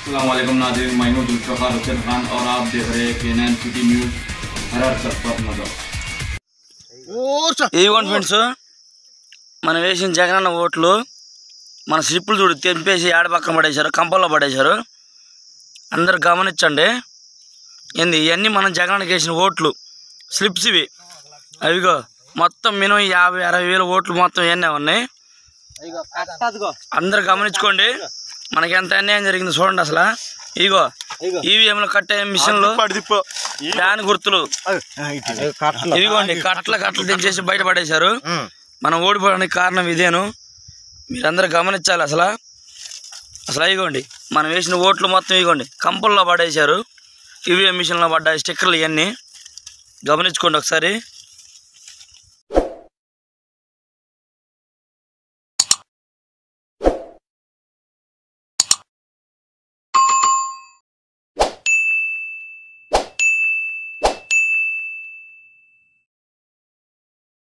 अस्सलाम वालेकुम नाज़रीन, मैं हूं जुल्फ़िकार हुसैन खान और आप देख रहे हैं K9 सिटी न्यूज़ हर सफर नजर। ఇదిగోండి ఫ్రెండ్స్, మనం వేసిన జగనన్న ఓట్లు మన స్లిప్పులు చూడు తెంపేసి ఆడ పక్కన పడేశారు, కంపల్లో పడేశారు. అందరు గమనించండి. ఏంది ఇవన్నీ మనం జగనన్నకి వేసిన ఓట్లు స్లిప్స్ ఇవి. అవిగో మొత్తం మినిమం 50-60 వేల ఓట్లు మొత్తం ఇవన్నీ ఉన్నాయి. అందరు గమనించుకోండి, మనకి ఎంత అన్యాయం జరిగింది చూడండి. అసలు ఇగో ఈవీఎంలో కట్టే మిషన్లు దాని గుర్తులు ఇదిగోండి, కట్టలు దించేసి బయటపడేశారు. మనం ఓడిపోవడానికి కారణం ఇదేను, మీరందరూ గమనించాలి. అసలు ఇగోండి మనం వేసిన ఓట్లు మొత్తం ఇగోండి కంపల్లో పడేశారు. ఈవీఎం మిషన్లో పడ్డాయి స్టిక్కర్లు, ఇవన్నీ గమనించుకోండి ఒకసారి.